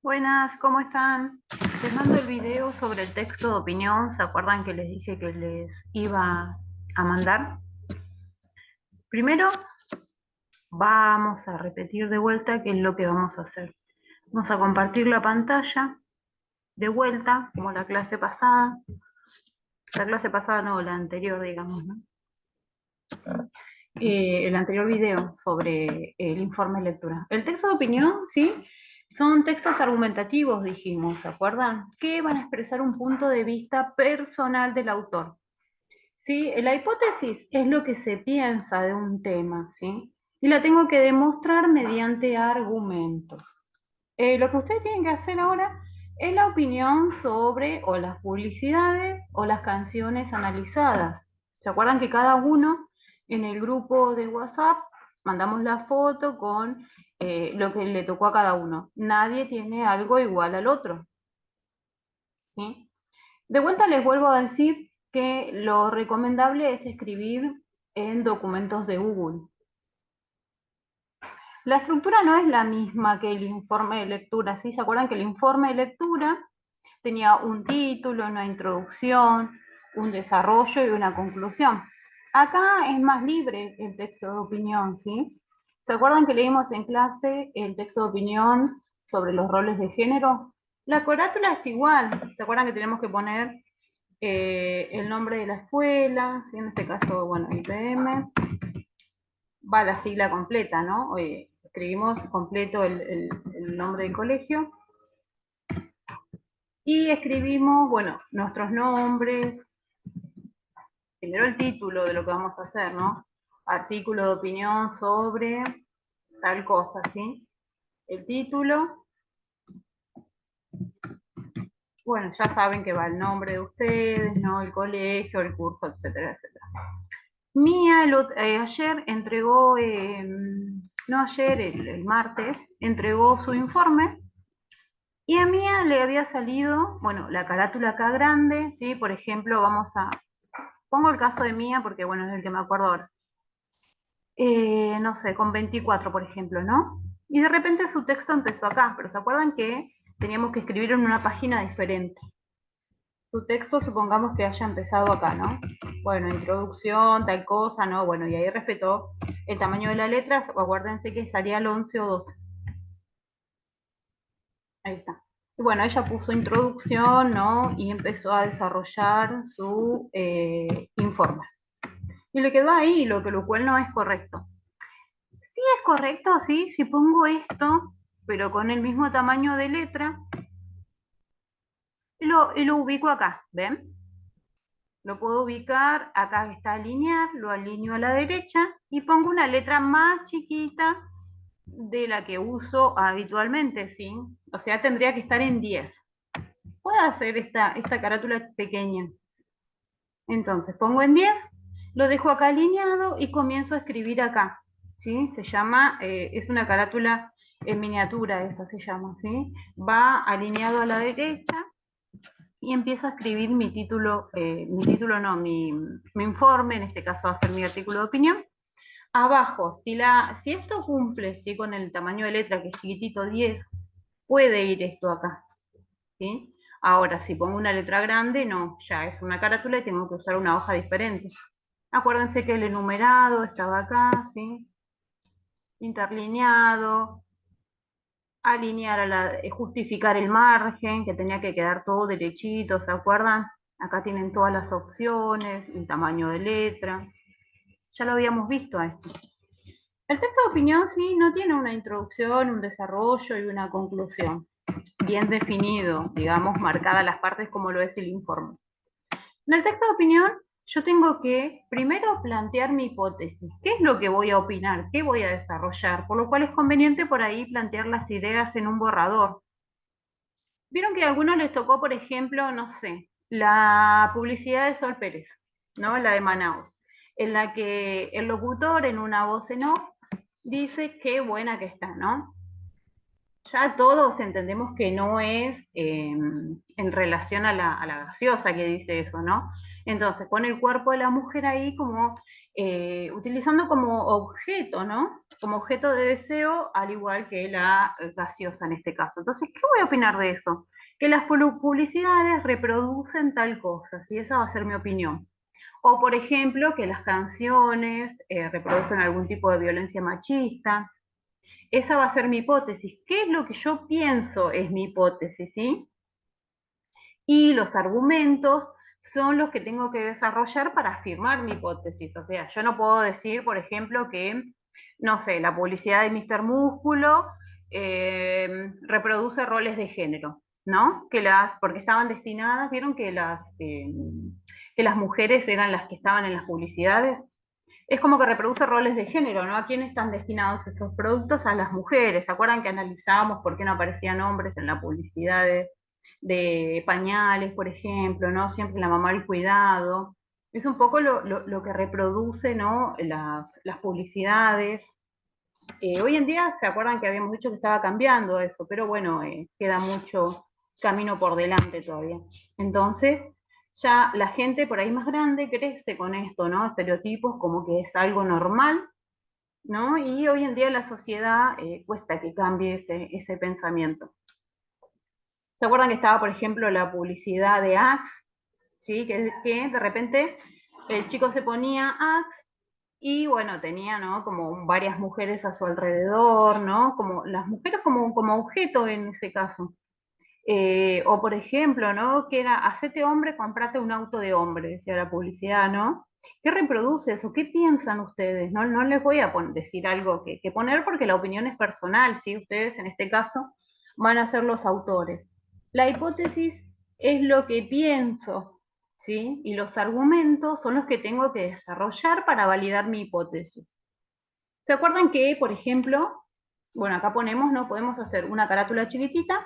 Buenas, ¿cómo están? Les mando el video sobre el texto de opinión. ¿Se acuerdan que les dije que les iba a mandar? Primero, vamos a repetir de vuelta qué es lo que vamos a hacer. Vamos a compartir la pantalla de vuelta, como la clase pasada. La clase pasada no, la anterior, digamos, ¿no? El anterior video sobre el informe de lectura. El texto de opinión, ¿sí? Son textos argumentativos, dijimos, ¿se acuerdan? Que van a expresar un punto de vista personal del autor. ¿Sí? La hipótesis es lo que se piensa de un tema, ¿sí? Y la tengo que demostrar mediante argumentos. Lo que ustedes tienen que hacer ahora es la opinión sobre o las publicidades o las canciones analizadas. ¿Se acuerdan que cada uno en el grupo de WhatsApp mandamos la foto con lo que le tocó a cada uno? Nadie tiene algo igual al otro, ¿sí? De vuelta les vuelvo a decir que lo recomendable es escribir en documentos de Google. La estructura no es la misma que el informe de lectura, ¿sí? ¿Se acuerdan que el informe de lectura tenía un título, una introducción, un desarrollo y una conclusión? Acá es más libre el texto de opinión, ¿sí? ¿Se acuerdan que leímos en clase el texto de opinión sobre los roles de género? La carátula es igual. ¿Se acuerdan que tenemos que poner el nombre de la escuela? ¿Sí? En este caso, bueno, IPM. Va la sigla completa, ¿no? Escribimos completo el nombre del colegio y escribimos, bueno, nuestros nombres, primero el título de lo que vamos a hacer, ¿no? Artículo de opinión sobre tal cosa, ¿sí? El título, bueno, ya saben que va el nombre de ustedes, ¿no? El colegio, el curso, etcétera, etcétera. Mía ayer entregó, no ayer, el martes, entregó su informe. Y a Mía le había salido, bueno, la carátula acá grande, ¿sí? Por ejemplo, pongo el caso de Mía porque, bueno, es el que me acuerdo ahora. No sé, con 24, por ejemplo, ¿no? Y de repente su texto empezó acá, pero ¿se acuerdan que teníamos que escribir en una página diferente? Su texto, supongamos que haya empezado acá, ¿no? Bueno, introducción, tal cosa, ¿no? Bueno, y ahí respetó el tamaño de la letra, acuérdense que salía al 11 o 12. Ahí está. Y bueno, ella puso introducción, ¿no? Y empezó a desarrollar su informe. Y le quedó ahí, lo cual no es correcto. Sí es correcto, sí, si pongo esto, pero con el mismo tamaño de letra, y lo ubico acá, ¿ven? Lo puedo ubicar, acá está alinear, lo alineo a la derecha y pongo una letra más chiquita de la que uso habitualmente, ¿sí? O sea, tendría que estar en 10. Puedo hacer esta carátula pequeña. Entonces pongo en 10, lo dejo acá alineado y comienzo a escribir acá. ¿Sí? Se llama, es una carátula en miniatura, esa se llama, ¿sí? Va alineado a la derecha y empiezo a escribir mi título no, mi informe, en este caso va a ser mi artículo de opinión. Abajo, si esto cumple, ¿sí? Con el tamaño de letra que es chiquitito, 10, puede ir esto acá, ¿sí? Ahora, si pongo una letra grande, no, ya es una carátula y tengo que usar una hoja diferente. Acuérdense que el enumerado estaba acá, ¿sí? Interlineado, justificar el margen, que tenía que quedar todo derechito, ¿se acuerdan? Acá tienen todas las opciones, el tamaño de letra. Ya lo habíamos visto a esto. El texto de opinión sí no tiene una introducción, un desarrollo y una conclusión bien definido, digamos, marcadas las partes como lo es el informe. En el texto de opinión, yo tengo que primero plantear mi hipótesis. ¿Qué es lo que voy a opinar? ¿Qué voy a desarrollar? Por lo cual es conveniente por ahí plantear las ideas en un borrador. Vieron que a algunos les tocó, por ejemplo, no sé, la publicidad de Sol Pérez, ¿no? La de Manaus, en la que el locutor en una voz en off dice qué buena que está, ¿no? Ya todos entendemos que no es en relación a la gaseosa que dice eso, ¿no? Entonces pone el cuerpo de la mujer ahí como, utilizando como objeto, ¿no? Como objeto de deseo, al igual que la gaseosa en este caso. Entonces, ¿qué voy a opinar de eso? Que las publicidades reproducen tal cosa, ¿sí? Esa va a ser mi opinión. O, por ejemplo, que las canciones reproducen algún tipo de violencia machista. Esa va a ser mi hipótesis. ¿Qué es lo que yo pienso? Es mi hipótesis, ¿sí? Y los argumentos son los que tengo que desarrollar para afirmar mi hipótesis. O sea, yo no puedo decir, por ejemplo, que, no sé, la publicidad de Mr. Músculo reproduce roles de género, ¿no? Porque estaban destinadas, vieron que las mujeres eran las que estaban en las publicidades. Es como que reproduce roles de género, ¿no? ¿A quién están destinados esos productos? A las mujeres. ¿Se acuerdan que analizábamos por qué no aparecían hombres en la publicidad de pañales, por ejemplo, ¿no? Siempre la mamá al cuidado. Es un poco lo que reproduce, ¿no? Las publicidades. Hoy en día, ¿se acuerdan que habíamos dicho que estaba cambiando eso? Pero bueno, queda mucho camino por delante todavía. Entonces, ya la gente por ahí más grande crece con esto, ¿no? Estereotipos como que es algo normal, ¿no? Y hoy en día la sociedad cuesta que cambie ese pensamiento. ¿Se acuerdan que estaba, por ejemplo, la publicidad de Axe? ¿Sí? Que de repente el chico se ponía Axe y bueno, tenía, ¿no? Como varias mujeres a su alrededor, ¿no? Como las mujeres como objeto en ese caso. O por ejemplo, ¿no? Que era, hacete hombre, comprate un auto de hombre, decía la publicidad, ¿no? ¿Qué reproduce eso? ¿Qué piensan ustedes? No les voy a decir algo que poner porque la opinión es personal, ¿sí? Ustedes en este caso van a ser los autores. La hipótesis es lo que pienso, ¿sí? Y los argumentos son los que tengo que desarrollar para validar mi hipótesis. ¿Se acuerdan que, por ejemplo, bueno, acá ponemos, ¿no? Podemos hacer una carátula chiquitita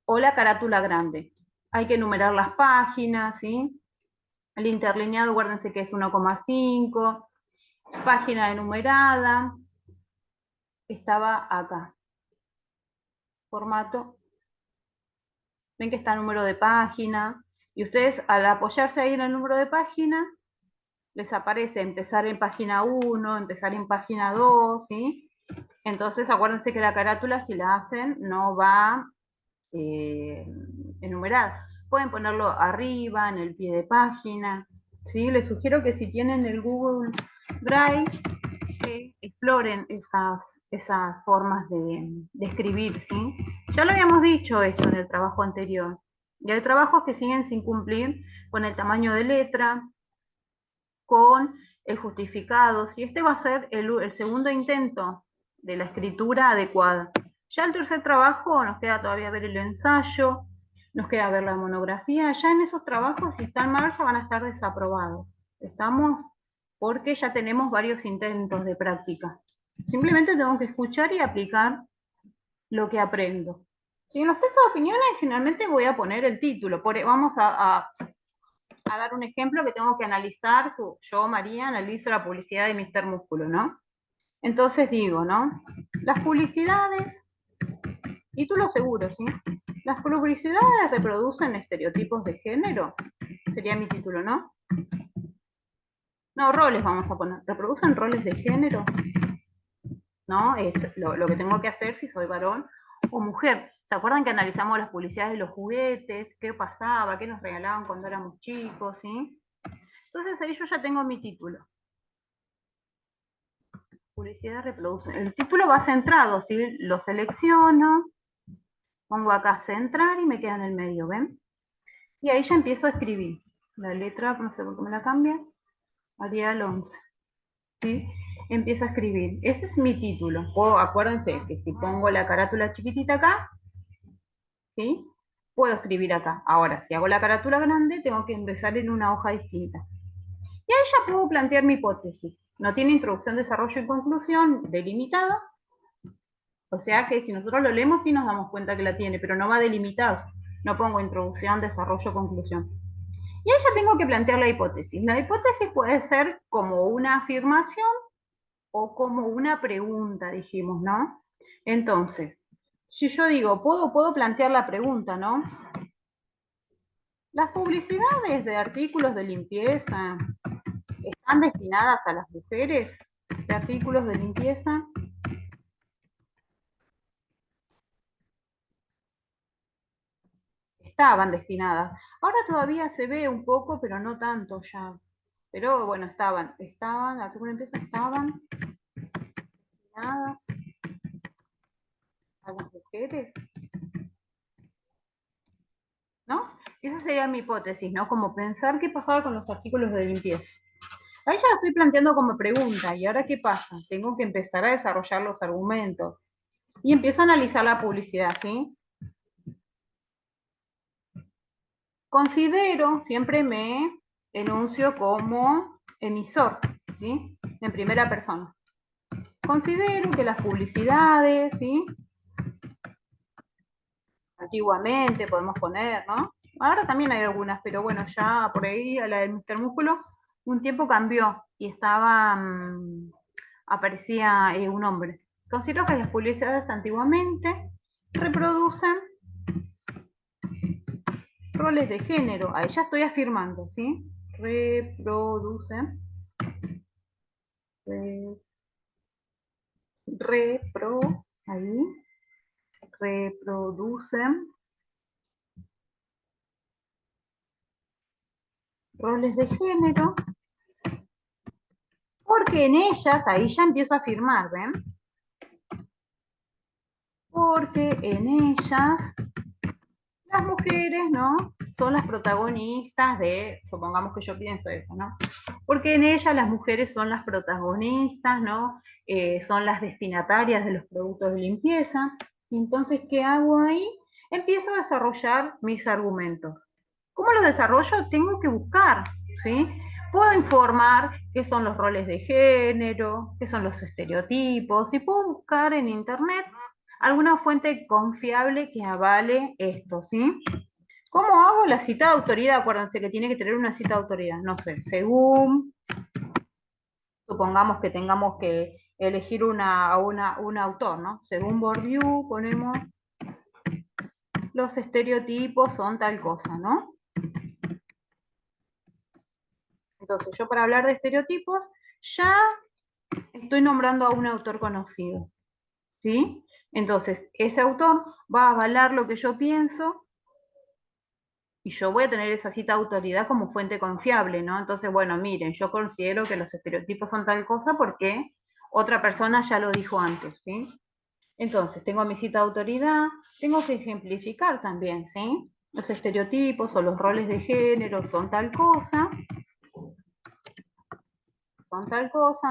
o la carátula grande. Hay que numerar las páginas, ¿sí? El interlineado, acuérdense que es 1,5. Página enumerada. Estaba acá. Formato. Ven que está el número de página. Y ustedes, al apoyarse ahí en el número de página, les aparece empezar en página 1, empezar en página 2, ¿sí? Entonces, acuérdense que la carátula, si la hacen, no va enumerada. Pueden ponerlo arriba, en el pie de página, ¿sí? Les sugiero que si tienen el Google Drive, que exploren esas formas de escribir, ¿sí? Ya lo habíamos dicho esto en el trabajo anterior. Y hay trabajos que siguen sin cumplir con el tamaño de letra, con el justificado, si este va a ser el segundo intento de la escritura adecuada. Ya el tercer trabajo nos queda todavía ver el ensayo, nos queda ver la monografía, ya en esos trabajos, si están mal, ya van a estar desaprobados. ¿Estamos? Porque ya tenemos varios intentos de práctica. Simplemente tengo que escuchar y aplicar lo que aprendo. Si en los textos de opiniones, generalmente voy a poner el título. Vamos a dar un ejemplo que tengo que analizar, yo, María, analizo la publicidad de Mr. Músculo, ¿no? Entonces digo, ¿no? Las publicidades, título seguro, ¿sí? Las publicidades reproducen estereotipos de género, sería mi título, ¿no? No, roles vamos a poner. ¿Reproducen roles de género? ¿No? Es lo que tengo que hacer si soy varón o mujer. ¿Se acuerdan que analizamos las publicidades de los juguetes? ¿Qué pasaba? ¿Qué nos regalaban cuando éramos chicos? ¿Sí? Entonces ahí yo ya tengo mi título. Publicidad reproduce. El título va centrado, ¿sí? Lo selecciono, pongo acá centrar y me queda en el medio, ¿ven? Y ahí ya empiezo a escribir. La letra, no sé por qué me la cambia, Arial 11. ¿Sí? Empiezo a escribir. Ese es mi título. Acuérdense que si pongo la carátula chiquitita acá, ¿sí? Puedo escribir acá. Ahora, si hago la carátula grande, tengo que empezar en una hoja distinta. Y ahí ya puedo plantear mi hipótesis. No tiene introducción, desarrollo y conclusión delimitada. O sea que si nosotros lo leemos sí nos damos cuenta que la tiene, pero no va delimitado. No pongo introducción, desarrollo, conclusión. Y ahí ya tengo que plantear la hipótesis. La hipótesis puede ser como una afirmación o como una pregunta, dijimos, ¿no? Entonces, si yo digo, puedo plantear la pregunta, ¿no? Las publicidades de artículos de limpieza están destinadas a las mujeres de artículos de limpieza. Estaban destinadas. Ahora todavía se ve un poco, pero no tanto ya. Pero bueno, estaban, artículos de limpieza estaban destinadas a las mujeres, ¿no? Esa sería mi hipótesis, ¿no? Como pensar qué pasaba con los artículos de limpieza. Ahí ya lo estoy planteando como pregunta, ¿y ahora qué pasa? Tengo que empezar a desarrollar los argumentos. Y empiezo a analizar la publicidad, ¿sí? Considero, siempre me enuncio como emisor, ¿sí? En primera persona. Considero que las publicidades, ¿sí? Antiguamente podemos poner, ¿no? Ahora también hay algunas, pero bueno, ya por ahí a la del Mr. Músculo un tiempo cambió y estaba, aparecía un hombre. Considero que las publicidades antiguamente reproducen roles de género. Ahí ya estoy afirmando, ¿sí? Reproducen, ahí, reproducen roles de género, porque en ellas, ahí ya empiezo a afirmar, ¿ven? Porque en ellas las mujeres, ¿no? Son las protagonistas de, supongamos que yo pienso eso, ¿no? Porque en ellas las mujeres son las protagonistas, ¿no? Son las destinatarias de los productos de limpieza. Entonces, ¿qué hago ahí? Empiezo a desarrollar mis argumentos. ¿Cómo los desarrollo? Tengo que buscar, ¿sí? Puedo informar qué son los roles de género, qué son los estereotipos, y puedo buscar en internet alguna fuente confiable que avale esto, ¿sí? ¿Cómo hago la cita de autoridad? Acuérdense que tiene que tener una cita de autoridad, no sé, según, supongamos que tengamos que elegir un autor, ¿no? Según Bourdieu ponemos los estereotipos son tal cosa, ¿no? Entonces yo para hablar de estereotipos ya estoy nombrando a un autor conocido, ¿sí? Entonces ese autor va a avalar lo que yo pienso y yo voy a tener esa cita de autoridad como fuente confiable, ¿no? Entonces, bueno, miren, yo considero que los estereotipos son tal cosa porque otra persona ya lo dijo antes, ¿sí? Entonces, tengo mi cita de autoridad, tengo que ejemplificar también, ¿sí? Los estereotipos o los roles de género son tal cosa,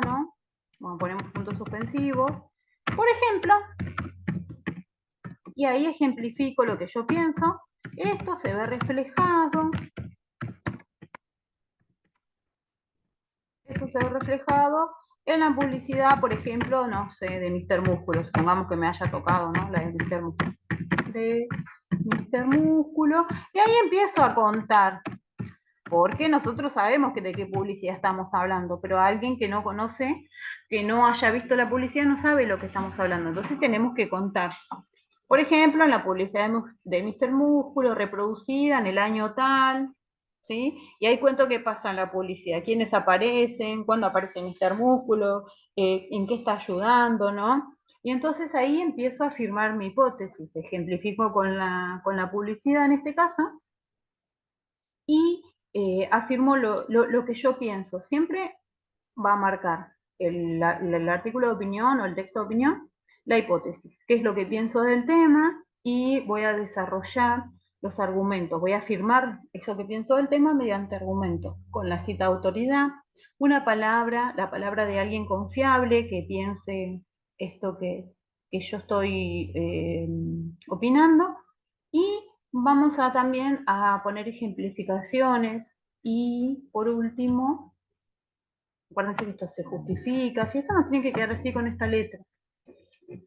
¿no? Bueno, ponemos puntos suspensivos. Por ejemplo, y ahí ejemplifico lo que yo pienso, esto se ve reflejado, esto se ve reflejado en la publicidad, por ejemplo, no sé, de Mr. Músculo, supongamos que me haya tocado, ¿no? La de Mr. Músculo. De Mr. Músculo. Y ahí empiezo a contar, porque nosotros sabemos que de qué publicidad estamos hablando, pero alguien que no conoce, que no haya visto la publicidad, no sabe lo que estamos hablando. Entonces tenemos que contar. Por ejemplo, en la publicidad de Mr. Músculo, reproducida en el año tal, ¿sí? Y ahí cuento qué pasa en la publicidad, quiénes aparecen, cuándo aparece Mr. Músculo, en qué está ayudando, ¿no? Y entonces ahí empiezo a afirmar mi hipótesis, ejemplifico con la publicidad en este caso, y afirmo lo que yo pienso. Siempre va a marcar el artículo de opinión o el texto de opinión, la hipótesis, qué es lo que pienso del tema, y voy a desarrollar los argumentos. Voy a afirmar eso que pienso del tema mediante argumentos, con la cita de autoridad, una palabra, la palabra de alguien confiable que piense esto que yo estoy opinando, y vamos a también a poner ejemplificaciones, y por último, acuérdense que esto se justifica, si esto nos tiene que quedar así con esta letra.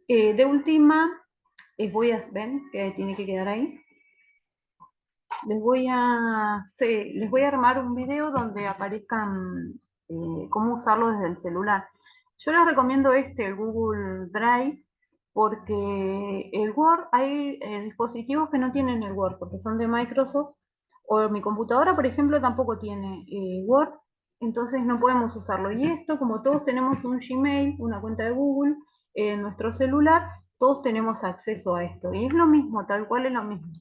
De última, ven que tiene que quedar ahí. Les voy a armar un video donde aparezcan cómo usarlo desde el celular. Yo les recomiendo el Google Drive, porque el Word, hay dispositivos que no tienen el Word, porque son de Microsoft, O mi computadora, por ejemplo, tampoco tiene Word, entonces no podemos usarlo. Y esto, como todos tenemos un Gmail, una cuenta de Google en nuestro celular, todos tenemos acceso a esto. Y es lo mismo, tal cual es lo mismo.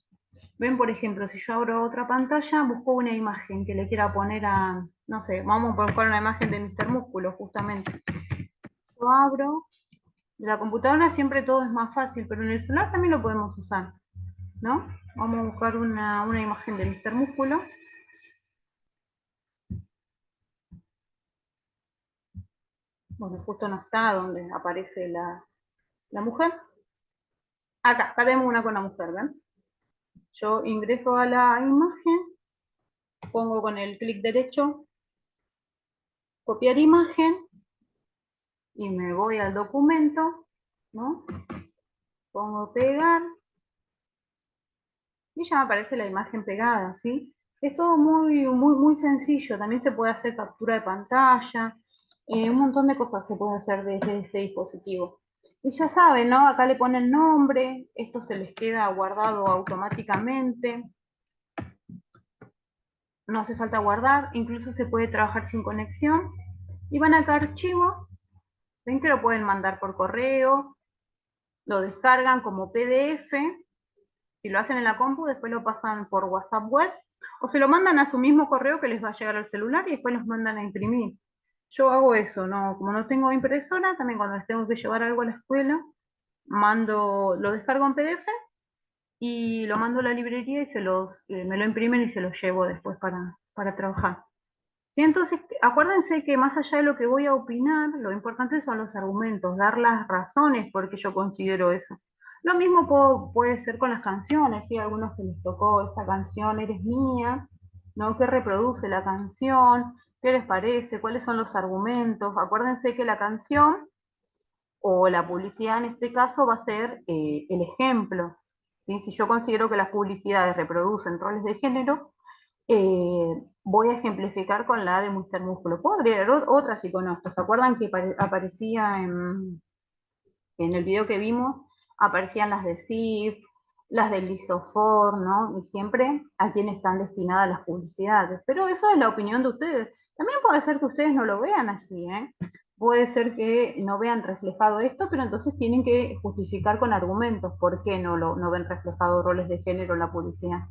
Ven, por ejemplo, si yo abro otra pantalla, busco una imagen que le quiera poner a, no sé, vamos a buscar una imagen de Mr. Músculo, justamente. Yo abro, de la computadora siempre todo es más fácil, pero en el celular también lo podemos usar, ¿no? Vamos a buscar una imagen de Mr. Músculo. Bueno, justo no está donde aparece la mujer. Acá tenemos una con la mujer, ¿ven? Yo ingreso a la imagen, pongo con el clic derecho, copiar imagen, y me voy al documento, ¿no? Pongo pegar, y ya me aparece la imagen pegada, ¿sí? Es todo muy sencillo, también se puede hacer captura de pantalla, un montón de cosas se puede hacer desde este dispositivo. Y ya saben, ¿no? Acá le ponen nombre, esto se les queda guardado automáticamente, no hace falta guardar, incluso se puede trabajar sin conexión. Y van acá a archivo, ven que lo pueden mandar por correo, lo descargan como PDF, si lo hacen en la compu, después lo pasan por WhatsApp web, o se lo mandan a su mismo correo que les va a llegar al celular y después los mandan a imprimir. Yo hago eso, ¿no? Como no tengo impresora, también cuando les tengo que llevar algo a la escuela, lo descargo en PDF y lo mando a la librería y me lo imprimen y se lo llevo después para trabajar. Sí, entonces, acuérdense que más allá de lo que voy a opinar, lo importante son los argumentos, dar las razones por qué yo considero eso. Lo mismo puede ser con las canciones, ¿sí? Algunos que les tocó esta canción Eres Mía, ¿no? ¿Qué reproduce la canción? ¿Qué les parece? ¿Cuáles son los argumentos? Acuérdense que la canción o la publicidad en este caso va a ser el ejemplo, ¿sí? Si yo considero que las publicidades reproducen roles de género, voy a ejemplificar con la de Mr. Músculo. Puedo agregar otras si conozco. ¿Se acuerdan que aparecía en el video que vimos? Aparecían las de SIF, las del Lisofor, ¿no? Y siempre a quién están destinadas las publicidades. Pero eso es la opinión de ustedes. También puede ser que ustedes no lo vean así, ¿eh? Puede ser que no vean reflejado esto, pero entonces tienen que justificar con argumentos por qué no ven reflejado roles de género en la publicidad.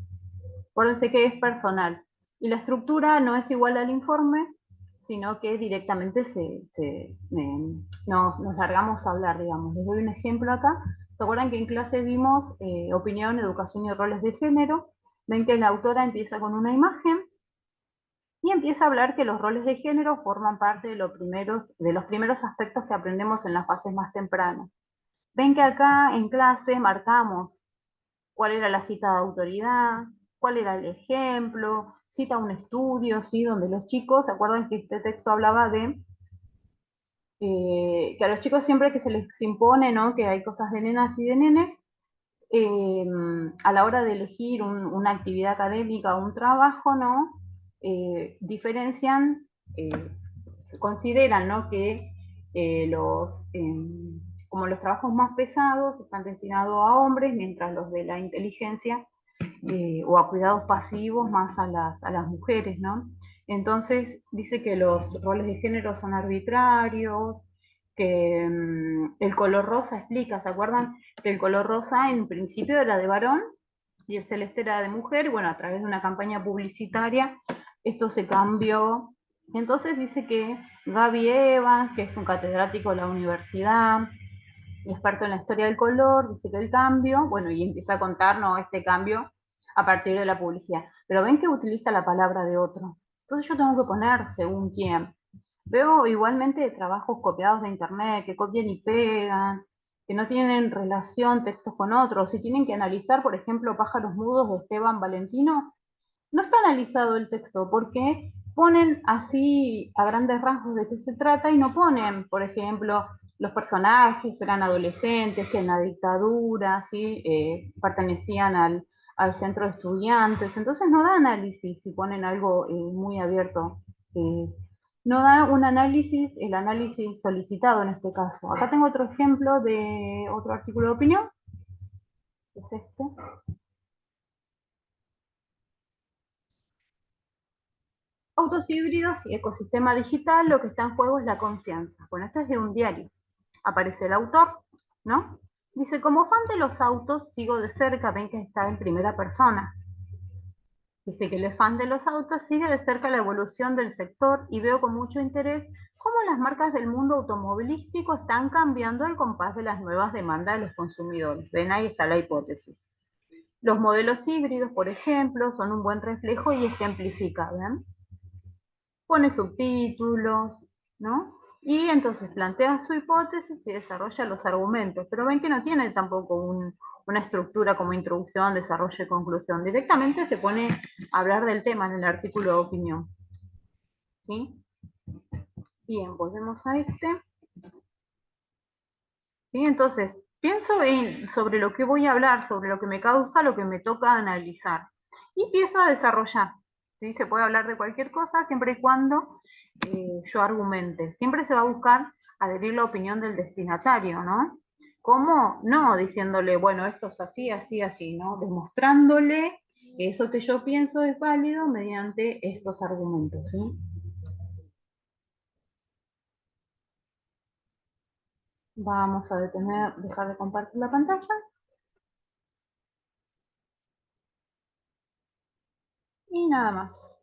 Acuérdense que es personal. Y la estructura no es igual al informe, sino que directamente nos largamos a hablar, digamos. Les doy un ejemplo acá. ¿Se acuerdan que en clase vimos opinión, educación y roles de género? Ven que la autora empieza con una imagen y empieza a hablar que los roles de género forman parte de los primeros aspectos que aprendemos en las fases más tempranas. Ven que acá en clase marcamos cuál era la cita de autoridad, cuál era el ejemplo, cita un estudio, ¿sí? Donde los chicos, ¿se acuerdan que este texto hablaba de que a los chicos siempre que se les impone, ¿no? Que hay cosas de nenas y de nenes, eh, a la hora de elegir una actividad académica o un trabajo, ¿no? Diferencian, eh, consideran, ¿no? Que como los trabajos más pesados están destinados a hombres, mientras los de la inteligencia o a cuidados pasivos más a las mujeres, ¿no? Entonces dice que los roles de género son arbitrarios, que el color rosa explica, ¿se acuerdan? Que el color rosa en principio era de varón y el celeste era de mujer, bueno, a través de una campaña publicitaria esto se cambió. Entonces dice que Gaby Evans, que es un catedrático de la universidad, experto en la historia del color, dice que el cambio, bueno, y empieza a contarnos este cambio a partir de la publicidad. Pero ven que utiliza la palabra de otro. Entonces yo tengo que poner según quién. Veo igualmente trabajos copiados de internet, que copian y pegan, que no tienen relación textos con otros. Si tienen que analizar, por ejemplo, Pájaros Mudos de Esteban Valentino, no está analizado el texto porque ponen así a grandes rasgos de qué se trata y no ponen, por ejemplo, los personajes eran adolescentes que en la dictadura ¿sí? Pertenecían al centro de estudiantes, entonces no da análisis si ponen algo muy abierto. Eh, no da un análisis, el análisis solicitado en este caso. Acá tengo otro ejemplo de otro artículo de opinión, que es este. Autos híbridos y ecosistema digital, lo que está en juego es la confianza. Bueno, esto es de un diario. Aparece el autor, ¿no? Dice, como fan de los autos, sigo de cerca, ven que está en primera persona. Dice que el fan de los autos sigue de cerca la evolución del sector y veo con mucho interés cómo las marcas del mundo automovilístico están cambiando al compás de las nuevas demandas de los consumidores. Ven, ahí está la hipótesis. Los modelos híbridos, por ejemplo, son un buen reflejo y ejemplifica, ¿ven? Pone subtítulos, ¿no? Y entonces plantea su hipótesis y desarrolla los argumentos, pero ven que no tiene tampoco una estructura como introducción, desarrollo y conclusión. Directamente se pone a hablar del tema en el artículo de opinión. ¿Sí? Bien, volvemos a este. ¿Sí? Entonces, pienso sobre lo que voy a hablar, sobre lo que me causa, lo que me toca analizar. Y empiezo a desarrollar. ¿Sí? Se puede hablar de cualquier cosa siempre y cuando yo argumente. Siempre se va a buscar adherir la opinión del destinatario, ¿no? ¿Cómo? No diciéndole, bueno, esto es así, así, así, ¿no? Demostrándole que eso que yo pienso es válido mediante estos argumentos, ¿sí? Vamos a dejar de compartir la pantalla y nada más.